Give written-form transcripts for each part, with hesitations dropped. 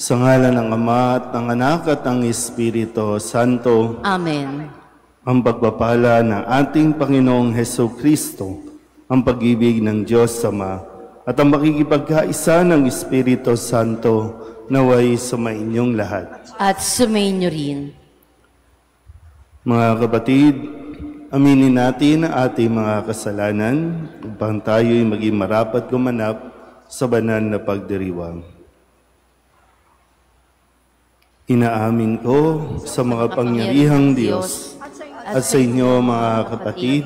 Sa ngalan ng Ama at ng Anak at ng Espiritu Santo. Amen. Ang pagpapala ng ating Panginoong Hesukristo, ang pag-ibig ng Diyos Ama, at ang makikipagkaisa ng Espiritu Santo naway sumainyong lahat. At sumainyo rin. Mga kapatid, aminin natin ang ating mga kasalanan upang tayo'y maging marapat gumanap sa banal na pagdiriwang. Inaamin ko sa mga pangyarihang Diyos at sa inyo mga kapatid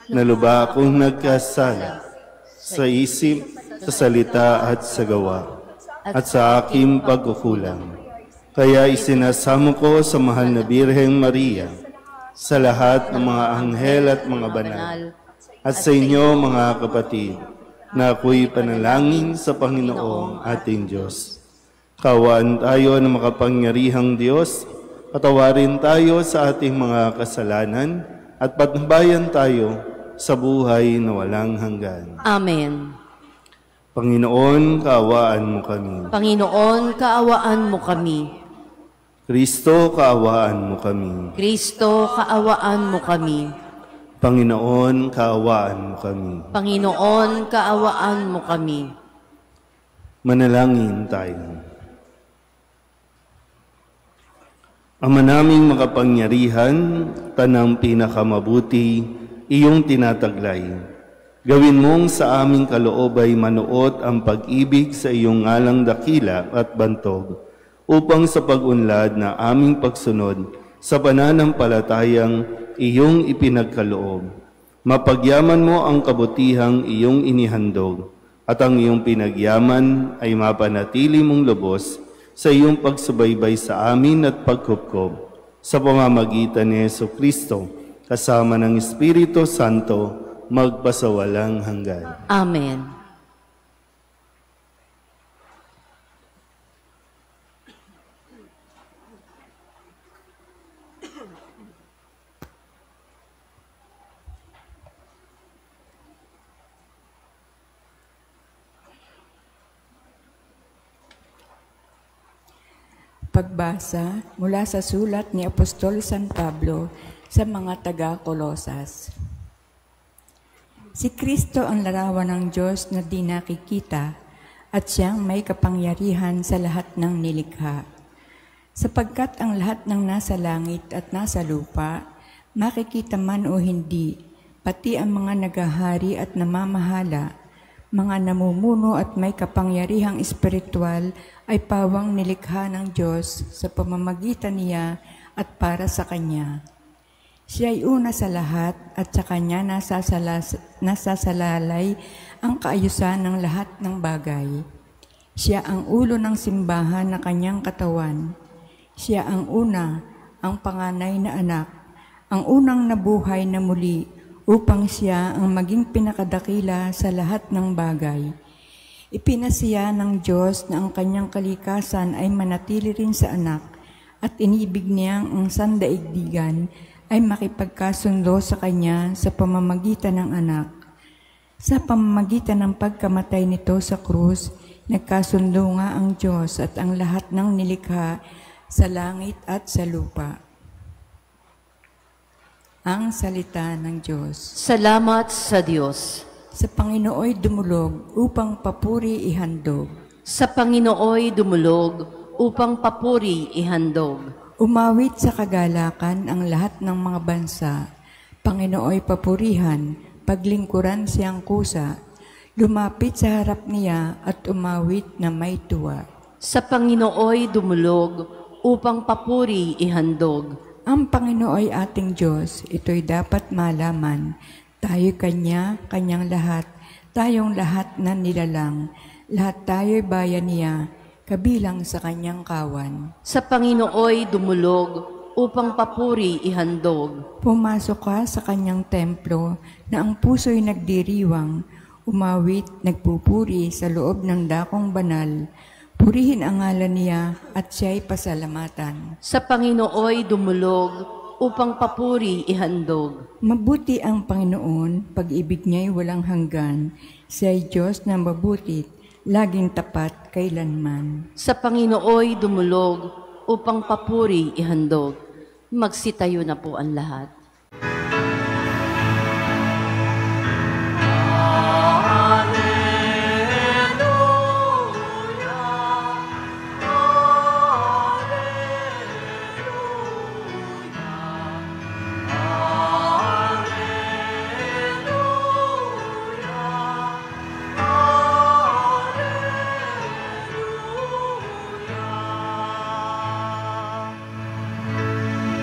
na lubha akong nagkasala sa isip, sa salita at sa gawa at sa aking pagkukulang. Kaya isinasamo ko sa mahal na Birheng Maria, sa lahat ng mga anghel at mga banal, at sa inyo mga kapatid na ako'y panalangin sa Panginoong ating Diyos. Kaawaan tayo ng makapangyarihang Diyos, patawarin tayo sa ating mga kasalanan at patnubayan tayo sa buhay na walang hanggan. Amen. Panginoon, kaawaan mo kami. Panginoon, kaawaan mo kami. Kristo, kaawaan mo kami. Kristo, kaawaan mo kami. Panginoon, kaawaan mo kami. Panginoon, kaawaan mo kami. Manalangin tayo. Ama naming makapangyarihan, tanang pinakamabuti, iyong tinataglay. Gawin mong sa aming kaloob ay manuot ang pag-ibig sa iyong ngalang dakila at bantog, upang sa pag-unlad na aming pagsunod sa pananampalatayang iyong ipinagkaloob, mapagyaman mo ang kabutihang iyong inihandog, at ang iyong pinagyaman ay mapanatili mong lubos sa iyong pagsubaybay sa amin at pagkupkob sa pamamagitan ni Jesucristo kasama ng Espiritu Santo magpasawalang hanggan. Amen. Pagbasa mula sa sulat ni Apostol San Pablo sa mga taga-Kolosas. Si Kristo ang larawan ng Diyos na di nakikita at siyang may kapangyarihan sa lahat ng nilikha. Sapagkat ang lahat ng nasa langit at nasa lupa, makikita man o hindi, pati ang mga nagahari at namamahala, mga namumuno at may kapangyarihang espiritual ay pawang nilikha ng Diyos sa pamamagitan niya at para sa Kanya. Siya ay una sa lahat at sa Kanya nasasalalay ang kaayusan ng lahat ng bagay. Siya ang ulo ng simbahan na Kanyang katawan. Siya ang una, ang panganay na anak, ang unang nabuhay na muli, upang siya ang maging pinakadakila sa lahat ng bagay. Ipinasiya ng Diyos na ang kanyang kalikasan ay manatili rin sa anak at inibig niyang ang sandaigdigan ay makipagkasundo sa kanya sa pamamagitan ng anak. Sa pamamagitan ng pagkamatay nito sa krus, nagkasundo nga ang Diyos at ang lahat ng nilikha sa langit at sa lupa. Ang salita ng Diyos. Salamat sa Diyos. Sa Panginooy dumulog upang papuri ihandog. Sa Panginooy dumulog upang papuri ihandog. Umawit sa kagalakan ang lahat ng mga bansa. Panginooy papurihan, paglingkuran siyang kusa. Lumapit sa harap niya at umawit na may tuwa. Sa Panginooy dumulog upang papuri ihandog. Ang Panginoon ay ating Diyos, ito'y dapat malaman. Tayo Kanya, Kanyang lahat, tayong lahat na nilalang. Lahat tayo'y bayan niya, kabilang sa Kanyang kawan. Sa Panginooy dumulog upang papuri ihandog. Pumasok ka sa Kanyang templo na ang puso'y nagdiriwang, umawit, nagpupuri sa loob ng dakong banal. Purihin ang ngalan niya at siya'y pasalamatan. Sa Panginooy dumulog upang papuri ihandog. Mabuti ang Panginoon, pag-ibig niya'y walang hanggan. Siya'y Diyos na mabuti laging tapat kailanman. Sa Panginooy dumulog upang papuri ihandog. Magsitayo na po ang lahat.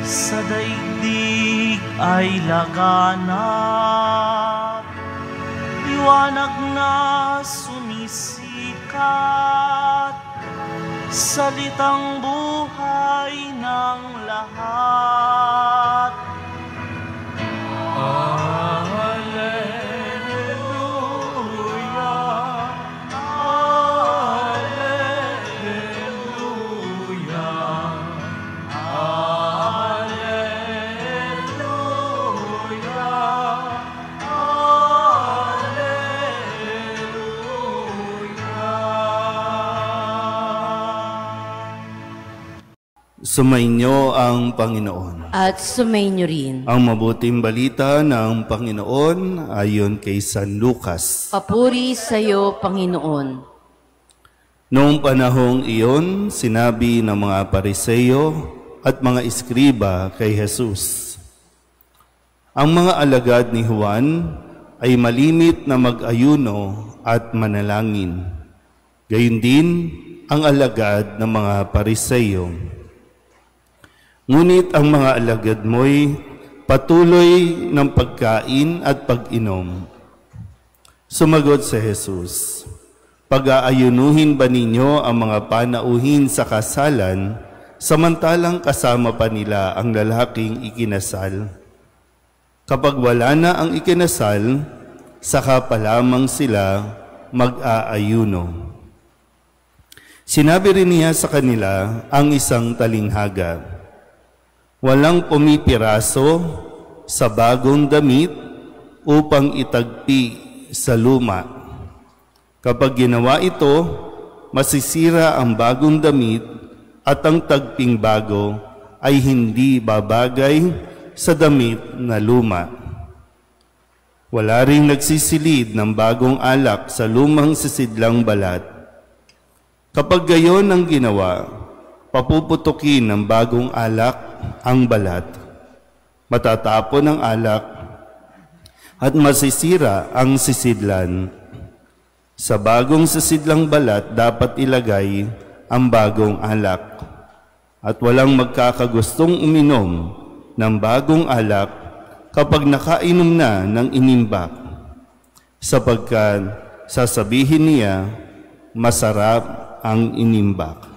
Sa daigdig ay laganap, liwanag na sumisikat, salitang buhay ng lahat. Sumainyo ang Panginoon. At sumainyo rin. Ang mabuting balita ng Panginoon ayon kay San Lucas. Papuri sa iyo, Panginoon. Noong panahong iyon, sinabi ng mga Pariseo at mga Iskriba kay Jesus, ang mga alagad ni Juan ay malimit na mag-ayuno at manalangin. Gayon din ang alagad ng mga Pariseo. Ngunit ang mga alagad mo'y patuloy ng pagkain at pag-inom. Sumagot si Jesus, pag-aayunuhin ba ninyo ang mga panauhin sa kasalan, samantalang kasama pa nila ang lalaking ikinasal? Kapag wala na ang ikinasal, saka pa lamang sila mag-aayuno. Sinabi rin niya sa kanila ang isang talinghaga, walang pumipiraso sa bagong damit upang itagpi sa luma. Kapag ginawa ito, masisira ang bagong damit at ang tagping bago ay hindi babagay sa damit na luma. Wala ring nagsisilid ng bagong alak sa lumang sisidlang balat. Kapag gayon ang ginawa, papuputukin ng bagong alak ang balat. Matatapon ang alak at masisira ang sisidlan. Sa bagong sisidlang balat dapat ilagay ang bagong alak. At walang magkakagustong uminom ng bagong alak kapag nakainom na ng inimbak, sapagkat sasabihin niya, masarap ang inimbak.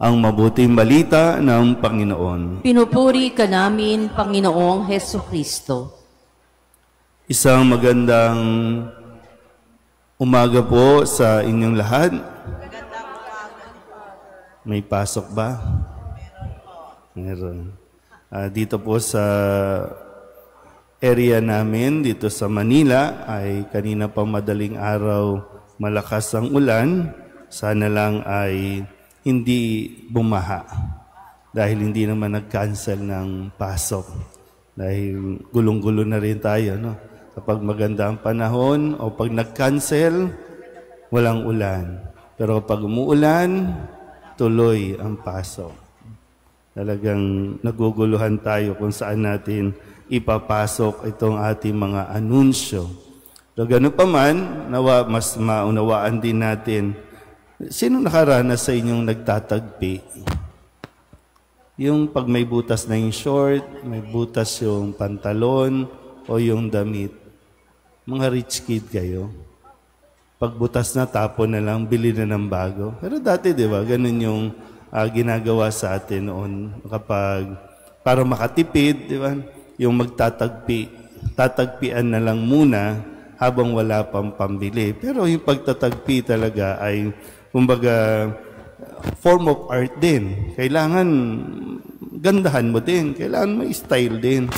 Ang mabuting balita ng Panginoon. Pinupuri ka namin, Panginoong Hesukristo. Isang magandang umaga po sa inyong lahat. May pasok ba? Meron. Dito po sa area namin, dito sa Manila, ay kanina pa madaling araw malakas ang ulan. Sana lang ay hindi bumaha dahil hindi naman nag-cancel ng pasok. Dahil gulong-gulo na rin tayo, no? Kapag maganda ang panahon o pag nag-cancel, walang ulan. Pero kapag umuulan, tuloy ang pasok. Talagang naguguluhan tayo kung saan natin ipapasok itong ating mga anunsyo. So gano'n pa man, mas maunawaan din natin, sino nakaranas sa inyong nagtatagpi? Yung pag may butas na yung short, may butas yung pantalon o yung damit. Mga rich kid kayo. Pag butas na, tapon na lang, bili na ng bago. Pero dati, di ba, ganun yung ginagawa sa atin noon. Kapag, para makatipid, di ba, yung tatagpian na lang muna habang wala pang pambili. Pero yung pagtatagpi talaga ay, kumbaga, form of art din. Kailangan gandahan mo din. Kailangan may style din.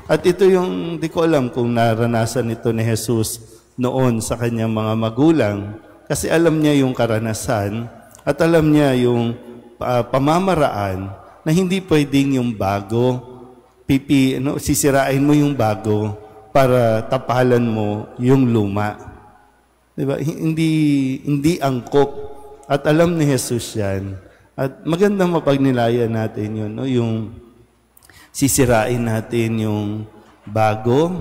At ito yung, di ko alam kung naranasan ito ni Jesus noon sa kanyang mga magulang kasi alam niya yung karanasan at alam niya yung pamamaraan na hindi pwedeng yung bago, sisirain mo yung bago para tapalan mo yung luma. Diba? Hindi angkop. At alam ni Jesus yan. At magandang mapagnilayan natin yun, no? Yung sisirain natin yung bago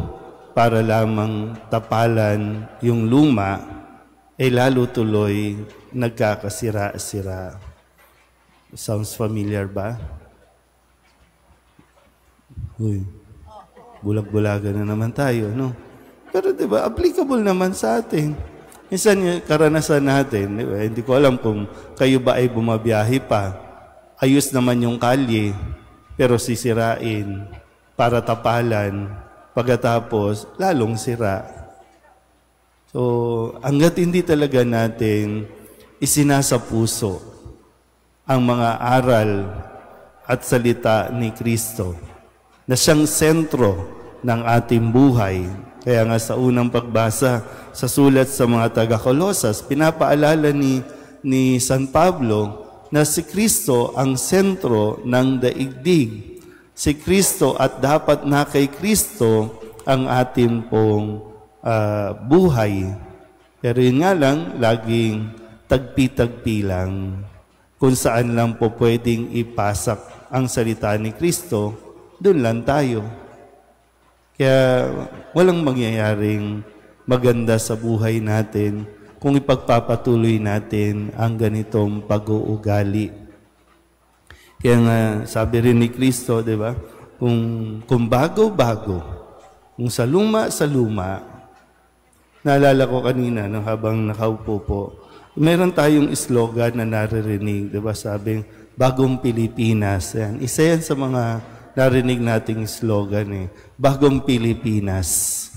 para lamang tapalan yung luma, lalo tuloy nagkakasira-sira. Sounds familiar ba? Uy, bulag-bulagan na naman tayo, no? Pero diba, applicable naman sa atin. Minsan yung karanasan natin, diba? Hindi ko alam kung kayo ba ay bumabiyahe pa. Ayos naman yung kalye, pero sisirain para tapalan. Pagkatapos, lalong sira. So, hanggat hindi talaga natin isinasa puso ang mga aral at salita ni Kristo na siyang sentro ng ating buhay. Kaya nga sa unang pagbasa sa sulat sa mga taga-Kolosas, pinapaalala ni San Pablo na si Kristo ang sentro ng daigdig. Si Kristo at dapat na kay Kristo ang ating pong buhay. Pero yun nga lang, laging tagpi-tagpi lang. Kung saan lang po pwedeng ipasak ang salita ni Kristo, doon lang tayo. Kaya walang mangyayaring maganda sa buhay natin kung ipagpapatuloy natin ang ganitong pag-uugali. Kaya nga, sabi rin ni Kristo, di ba? Kung bago-bago, kung sa luma, naalala ko kanina, no, habang nakaupo po, meron tayong slogan na naririnig, di ba? Sabing, Bagong Pilipinas. Yan. Isa yan sa mga narinig nating slogan, Bagong Pilipinas.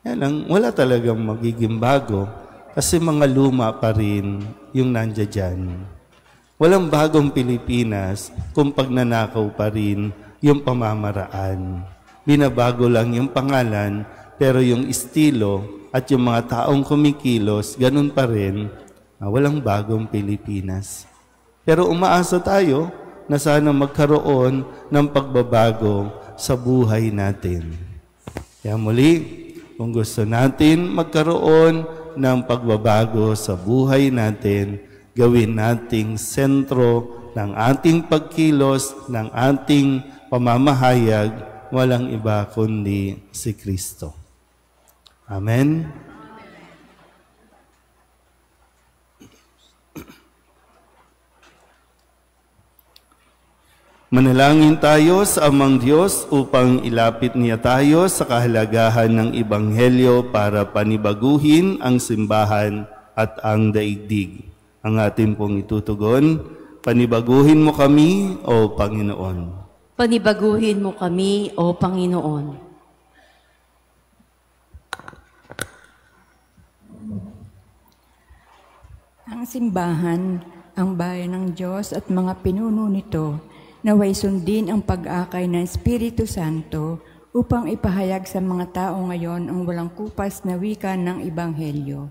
Yan lang, wala talagang magiging bago kasi mga luma pa rin yung nandiyan dyan. Walang bagong Pilipinas kung pagnanakaw pa rin yung pamamaraan. Binabago lang yung pangalan, pero yung estilo at yung mga taong kumikilos, ganun pa rin, walang bagong Pilipinas. Pero umaasa tayo na sana magkaroon ng pagbabago sa buhay natin. Kaya muli, kung gusto natin magkaroon ng pagbabago sa buhay natin, gawin nating sentro ng ating pagkilos, ng ating pamamahayag, walang iba kundi si Kristo. Amen? Manalangin tayo sa Amang Diyos upang ilapit niya tayo sa kahalagahan ng Ebanghelyo para panibaguhin ang simbahan at ang daigdig. Ang ating pong itutugon, panibaguhin mo kami, O Panginoon. Panibaguhin mo kami, O Panginoon. Ang simbahan, ang bayan ng Diyos at mga pinuno nito, naway sundin ang pag-akay ng Espiritu Santo upang ipahayag sa mga tao ngayon ang walang kupas na wika ng Ebanghelyo.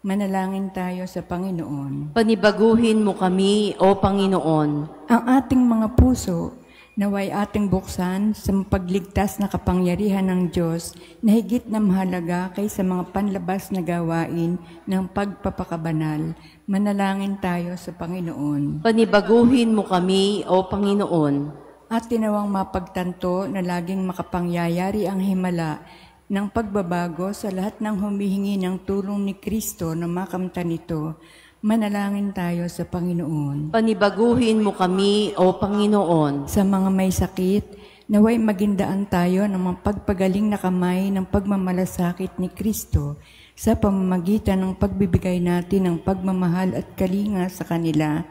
Manalangin tayo sa Panginoon. Panibaguhin mo kami, O Panginoon. Ang ating mga puso, naway ating buksan sa pagligtas na kapangyarihan ng Diyos na higit na mahalaga kaysa mga panlabas na gawain ng pagpapakabanal. Manalangin tayo sa Panginoon. Panibaguhin mo kami, O Panginoon. At tinawang mapagtanto na laging makapangyayari ang himala ng pagbabago sa lahat ng humihingi ng tulong ni Kristo na makamtan nito. Manalangin tayo sa Panginoon. Panibaguhin mo kami, O Panginoon. Sa mga may sakit, naway magindaan tayo ng mga pagpagaling na kamay ng pagmamalasakit ni Kristo sa pamamagitan ng pagbibigay natin ng pagmamahal at kalinga sa kanila.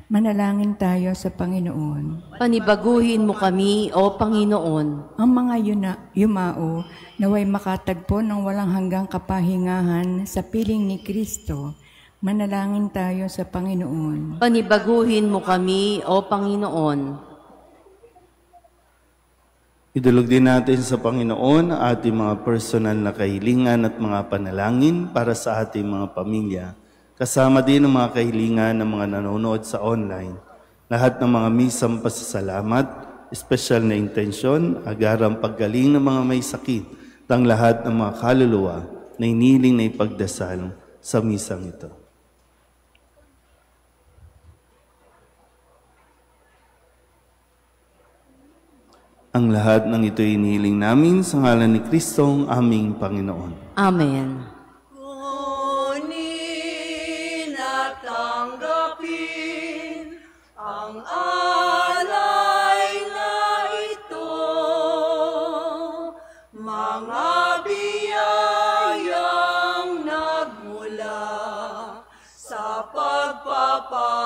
Manalangin tayo sa Panginoon. Panibaguhin mo kami, O Panginoon. Ang mga yumao, naway makatagpo ng walang hanggang kapahingahan sa piling ni Kristo. Manalangin tayo sa Panginoon. Panibaguhin mo kami, O Panginoon. Idulog din natin sa Panginoon ang ating mga personal na kahilingan at mga panalangin para sa ating mga pamilya. Kasama din ang mga kahilingan ng mga nanonood sa online. Lahat ng mga misang pasasalamat, espesyal na intensyon, agarang paggaling ng mga may sakit, at ang lahat ng mga kaluluwa na iniling na ipagdasal sa misang ito. Ang lahat ng ito iniling namin sa ngalan ni Kristong aming Panginoon. Amen. Kunin at tanggapin ang alay na ito, mga biyayang nagmula sa pagpapala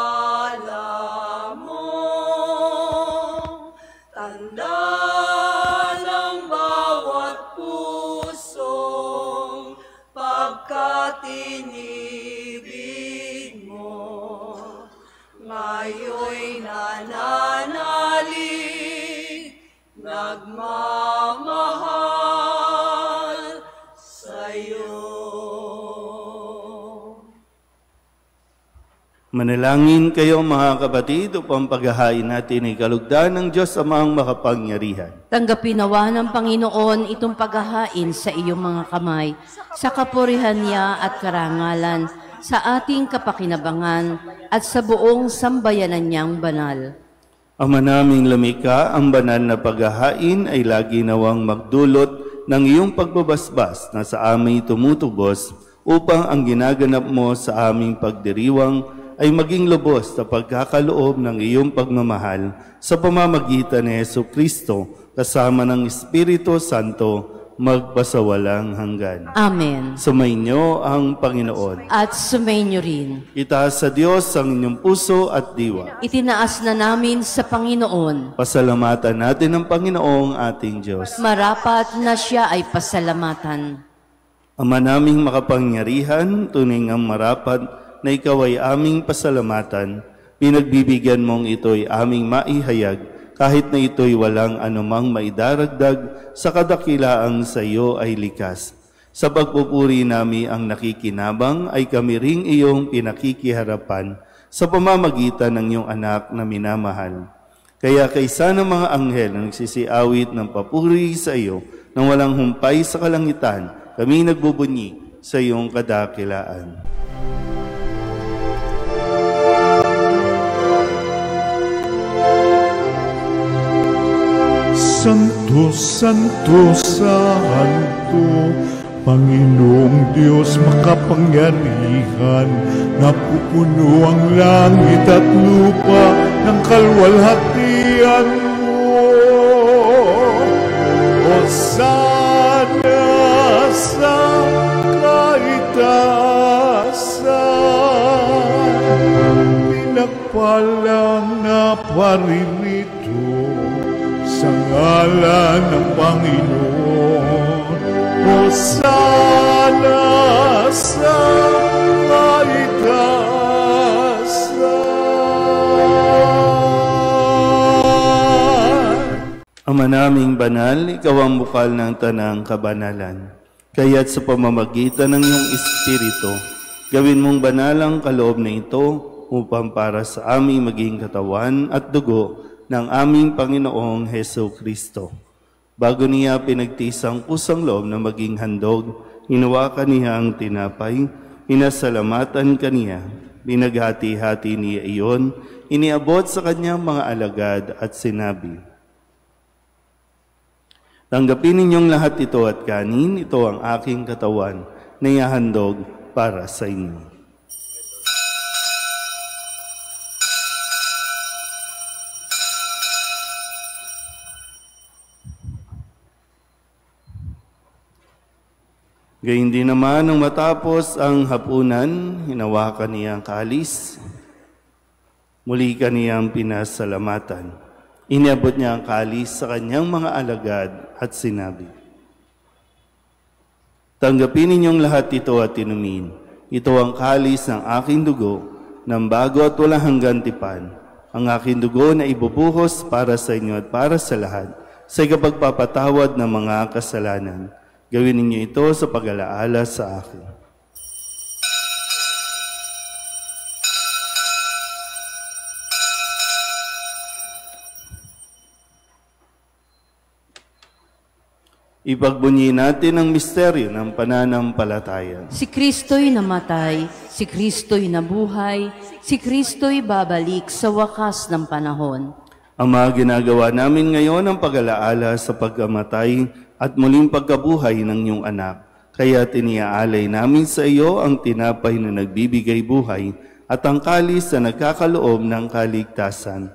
mo. Tanda tinibig mo, ngayon'y nananalig, nagmamahal sa'yo. Manalangin kayo mga kapatid upang paghahain natin ay kalugdan ng Diyos Amang makapangyarihan. Tanggapin nawa ng Panginoon itong paghahain sa iyong mga kamay, sa kapurihan niya at karangalan, sa ating kapakinabangan at sa buong sambayanan niyang banal. Ama naming lumikha, ang banal na paghahain ay lagi nawang magdulot ng iyong pagbabasbas na sa amin tumutubos upang ang ginaganap mo sa aming pagdiriwang ay maging lubos sa pagkakaloob ng iyong pagmamahal sa pamamagitan ni Jesucristo kasama ng Espiritu Santo magpasawalang hanggan. Amen. Sumainyo ang Panginoon. At sumainyo rin. Itaas sa Diyos ang inyong puso at diwa. Itinaas na namin sa Panginoon. Pasalamatan natin ang Panginoong ating Diyos. Marapat na siya ay pasalamatan. Ama naming makapangyarihan, tunay ngang marapat na ikaw ay aming pasalamatan, pinagbibigyan mong ito'y aming maihayag, kahit na ito'y walang anumang maidaragdag sa kadakilaang sa iyo ay likas. Sa pagpupuri nami ang nakikinabang ay kami ring iyong pinakikiharapan sa pamamagitan ng iyong anak na minamahal. Kaya kaysa ng mga anghel na nagsisiawit ng papuri sa iyo nang walang humpay sa kalangitan, kami nagbubunyi sa iyong kadakilaan. Santo, Santo, Santo, Panginoong Diyos makapangyarihan, napupuno ang langit at lupa ng kalwalhatian mo. Hosana sa kaitaasan, pinagpalang na paririto sa ngalan ng Panginoon. Hosana sa kaitaasan. Ama naming banal, ikaw ang bukal ng tanang kabanalan. Kaya't sa pamamagitan ng iyong Espiritu, gawin mong banal ang kaloob na ito upang para sa aming maging katawan at dugo ng aming Panginoong Jesucristo. Bago niya pinagtisang kusang loob na maging handog, hinawakan niya ang tinapay, inasalamatan kaniya, pinaghati-hati niya iyon, iniabot sa kanyang mga alagad at sinabi, "Tanggapin ninyong lahat ito at kanin, ito ang aking katawan na ihahandog para sa inyo." Gayun din naman, nung matapos ang hapunan, hinawakan niya ang kalis, muli kaniyang pinasalamatan. Iniabot niya ang kalis sa kanyang mga alagad at sinabi, "Tanggapin ninyong lahat ito at inumin. Ito ang kalis ng aking dugo, ng bago at walang hanggang tipan. Ang aking dugo na ibubuhos para sa inyo at para sa lahat, sa ikapagpapatawad ng mga kasalanan. Gawin ninyo ito sa pag-alaala sa akin. Ipagbunyi natin ang misteryo ng pananampalataya. Si Kristo'y namatay, si Kristo'y nabuhay, si Kristo'y babalik sa wakas ng panahon. Ama, ginagawa namin ngayon ang pag-alaala sa pagkamatay at muling pagkabuhay ng iyong anak. Kaya tiniaalay namin sa iyo ang tinapay na nagbibigay buhay at ang kalis na nagkakaloob ng kaligtasan.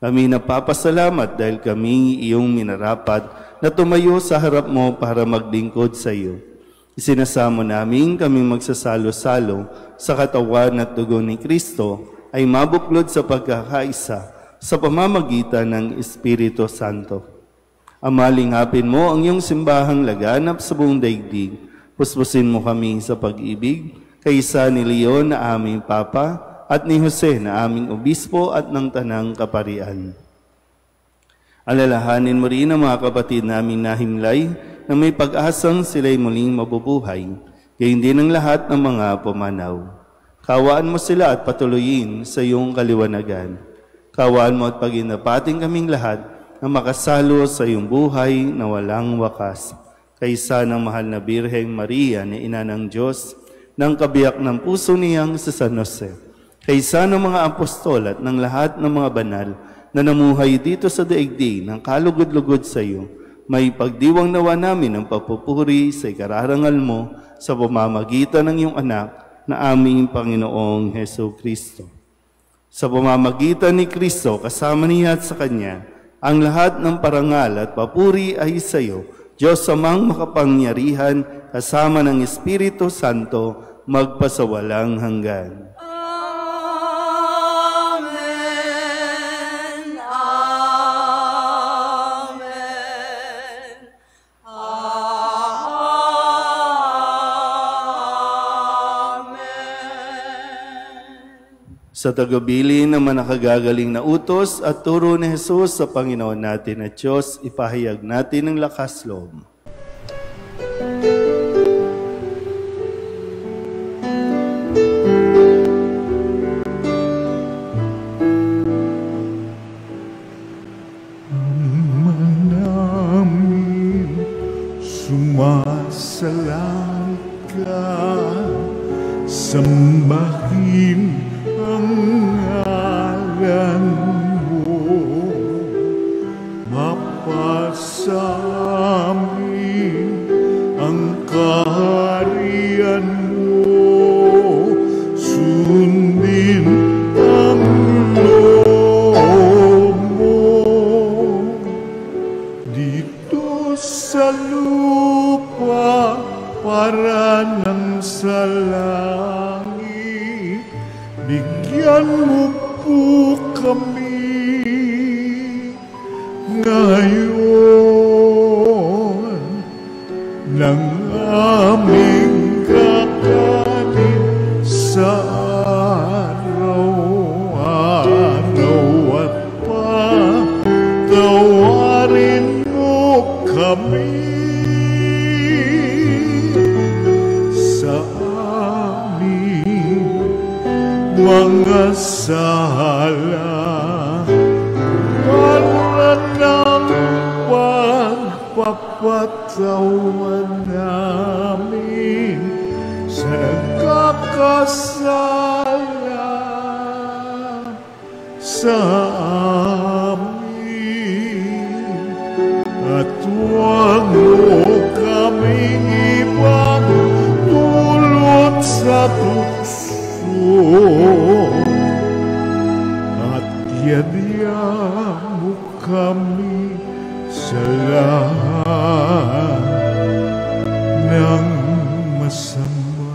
Kami napapasalamat dahil kami iyong minarapat na tumayo sa harap mo para maglingkod sa iyo. Isinasamo namin kaming magsasalo-salo sa katawan at dugo ni Kristo ay mabuklod sa pagkakaisa sa pamamagitan ng Espiritu Santo. Ama, lingapin mo ang iyong simbahang laganap sa buong daigdig. Puspusin mo kami sa pag-ibig, kaysa ni Leon na aming Papa at ni Jose na aming Obispo at ng Tanang Kaparian. Alalahanin mo rin ang mga kapatid naming nahimlay na may pag-asang sila'y muling mabubuhay, gayon din ang lahat ng mga pumanaw. Kawaan mo sila at patuloyin sa iyong kaliwanagan. Kawaan mo at paginapating kaming lahat na makasalo sa iyong buhay na walang wakas. Kaysa ng mahal na Birheng Maria na Ina ng Diyos, ng kabiyak ng puso niyang sa San Jose. Kaysa ng mga apostol at ng lahat ng mga banal na namuhay dito sa daigdig ng kalugod-lugod sa iyo, may pagdiwang nawa namin ang papupuri sa ikararangal mo sa pamamagitan ng iyong anak na aming Panginoong Heso Kristo. Sa pamamagitan ni Kristo, kasama niya at sa Kanya, ang lahat ng parangal at papuri ay sa iyo, Diyos amang makapangyarihan, kasama ng Espiritu Santo, magpasawalang hanggan. Sa tagabili ng manakagagaling na utos at turo ni Jesus sa Panginoon natin at Diyos, ipahayag natin ang lakas loob. Namin sumasalang ka, sambahin ang ngalan mo, mapasamin ang kaharian mo, sundin ang loob mo, dito sa lupa para nang sa langit. Bigyan mo po kami ngayon ng aming kakanin sa araw-araw at patawarin mo kami sa aming mga sala, para ng pagpapatawan namin sa nagkakasala sa amin, at huwag mo kaming ipagdulot sa tukso, at yadya mo kami sa lahat ng masama.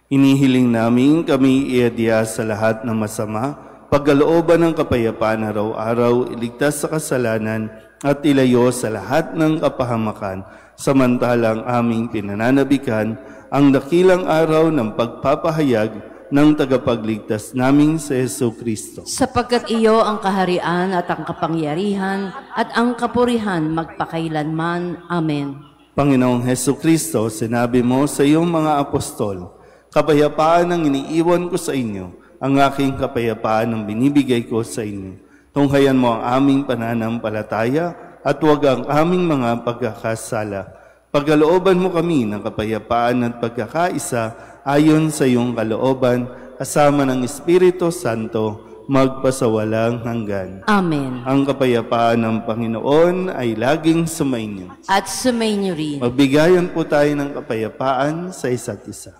Inihiling namin kami iadya sa lahat ng masama, pagkalooban ng kapayapaan araw-araw, iligtas sa kasalanan at ilayo sa lahat ng kapahamakan, samantalang aming pinananabikan ang dakilang araw ng pagpapahayag ng tagapagligtas naming si Jesu Kristo. Sapagkat iyo ang kaharian at ang kapangyarihan at ang kapurihan magpakailanman. Amen. Panginoong Hesu Kristo, sinabi mo sa iyong mga apostol, kapayapaan ang iniiwan ko sa inyo, ang aking kapayapaan ang binibigay ko sa inyo. Tunghayan mo ang aming pananampalataya at huwag ang aming mga pagkakasala. Pagkalooban mo kami ng kapayapaan at pagkakaisa ayon sa iyong kalooban, kasama ng Espiritu Santo, magpasawalang hanggan. Amen. Ang kapayapaan ng Panginoon ay laging sumainyo. At sumainyo rin. Magbigayan po tayo ng kapayapaan sa isa't isa.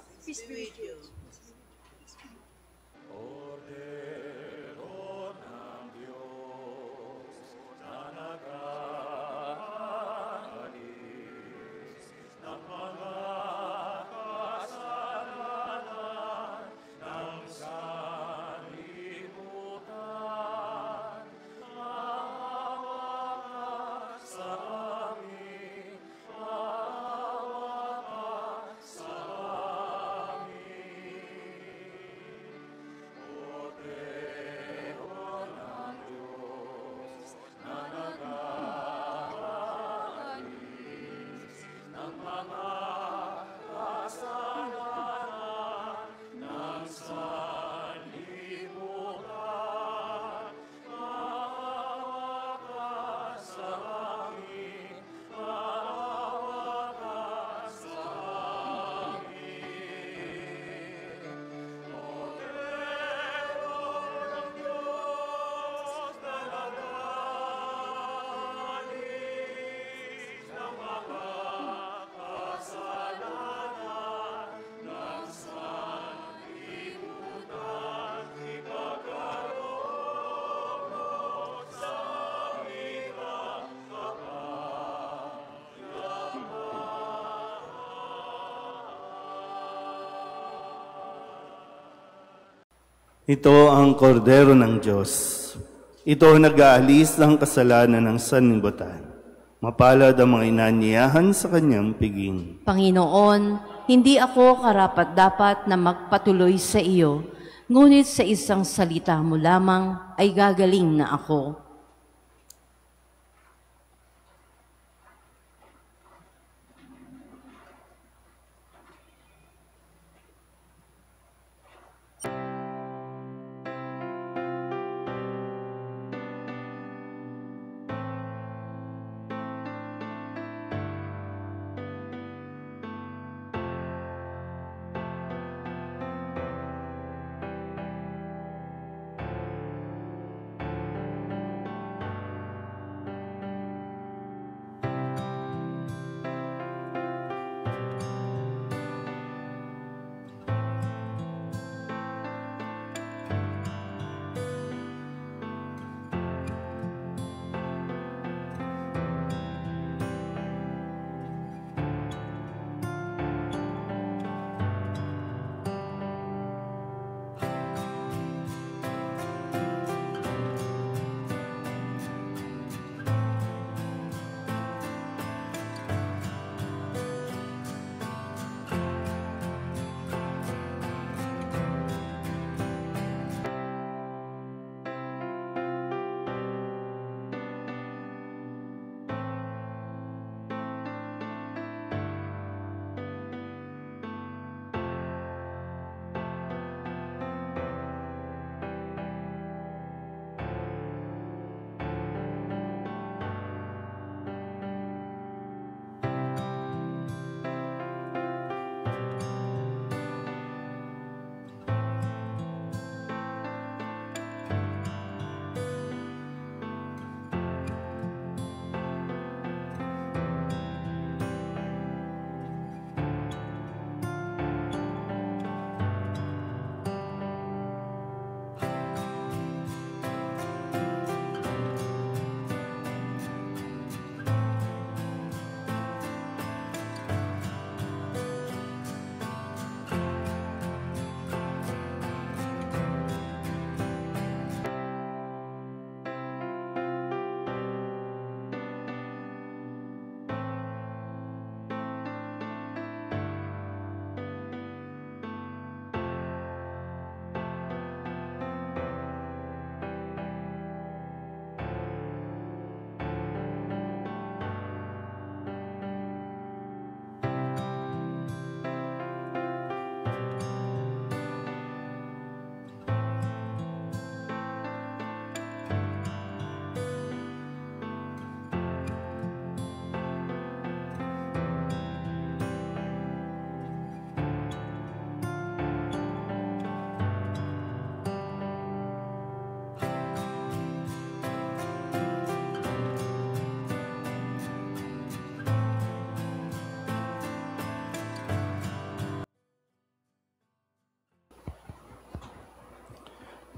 Ito ang kordero ng Diyos. Ito ang nag-aalis ng kasalanan ng sanlibutan. Mapalad ang mga inanyayahan sa kanyang piging. Panginoon, hindi ako karapat-dapat na magpatuloy sa iyo, ngunit sa isang salita mo lamang ay gagaling na ako.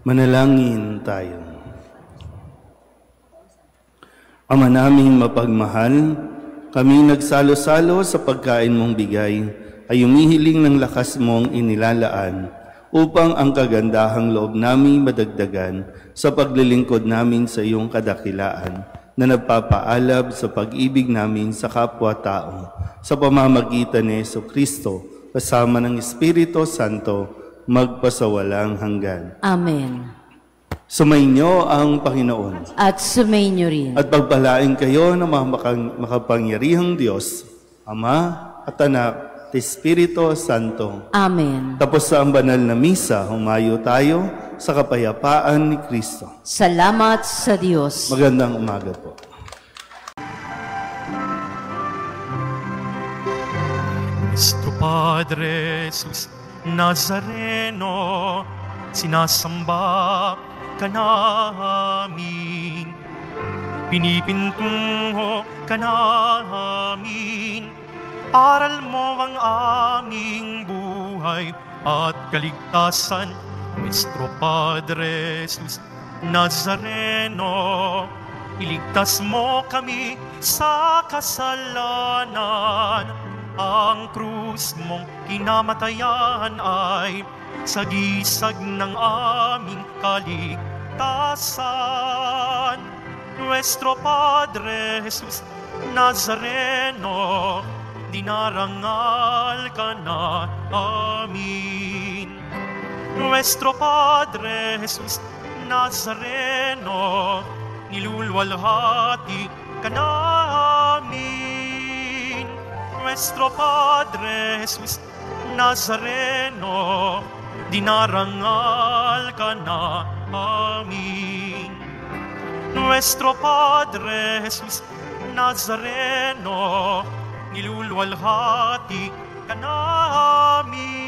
Manalangin tayo. Ama naming mapagmahal, kami nagsalo-salo sa pagkain mong bigay ay humihiling ng lakas mong inilalaan upang ang kagandahang loob namin madagdagan sa paglilingkod namin sa iyong kadakilaan na nagpapaalab sa pag-ibig namin sa kapwa-tao sa pamamagitan ni Jesucristo kasama ng Espiritu Santo magpasawalang hanggan. Amen. Sumainyo ang Panginoon. At sumainyo rin. At pagpalain kayo ng makapangyarihang Diyos, Ama at Anak at Espiritu Santo. Amen. Tapos sa ang banal na misa, humayo tayo sa kapayapaan ni Kristo. Salamat sa Diyos. Magandang umaga po. Nuestro Padre Jesus Nazareno, sinasamba ka namin, pinipintungo ka namin, aral mo ang aming buhay at kaligtasan. Nuestro Padre Jesus Nazareno, iligtas mo kami sa kasalanan. Ang krus mong kinamatayan ay sagisag ng aming kaligtasan. Nuestro Padre Jesus Nazareno, dinarangal ka na amin. Nuestro Padre Jesus Nazareno, nilulwalhati ka namin. Nuestro Padre Jesus Nazareno, dinarangal ka na amin. Nuestro Padre Jesus Nazareno, nilulwalhati ka namin.